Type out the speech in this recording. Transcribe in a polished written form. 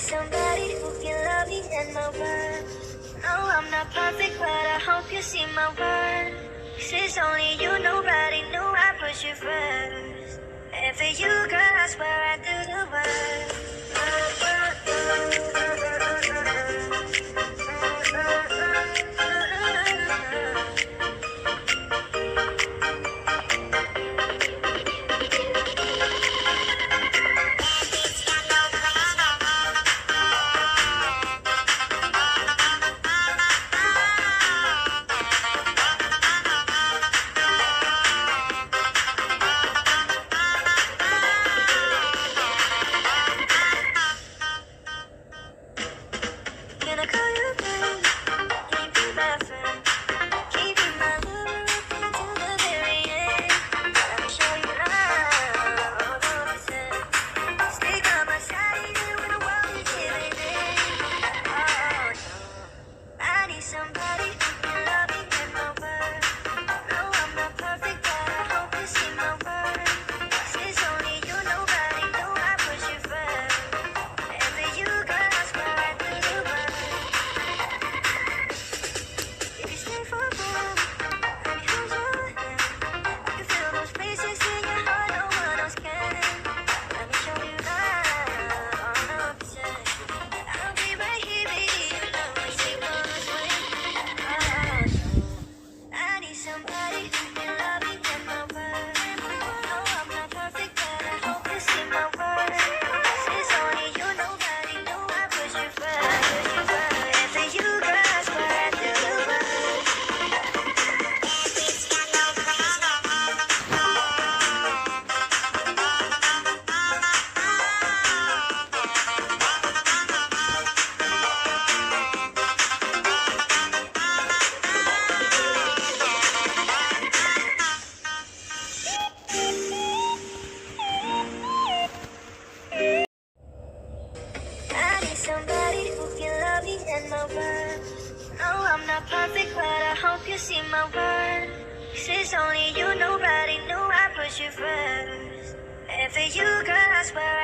somebody who can love me and my word. No, I'm not perfect, but I hope you see my worth. 'Cause it's only you, nobody knew I put you first. And for you, girl, I swear I do the work. Can I call you babe? Can you be my friend? Can you be my lover up until the very end? Let me show you love, all over stay by my side even when the world is giving in. Oh no, I need somebody who can love me and my word. No, I'm not perfect, but I hope you see my worth. 'Cause it's only you, nobody knew I put you first. And for you, girl, I swear I do the work. If you stay for a while, let me hold your hand. I can feel those places in your heart no one else can. Let me show you love, all over I'll be right here, baby. You know I take on this way. I need somebody who can love me and my word. No, I'm not perfect, but I hope you see my worth. 'Cause it's only you, nobody knew I put you first. And for you, girl, I swear I do the work. I need somebody who can love me and my word. No, I'm not perfect, but I hope you see my worth. 'Cause it's only you, nobody knew I put you first. And for you, girl, I swear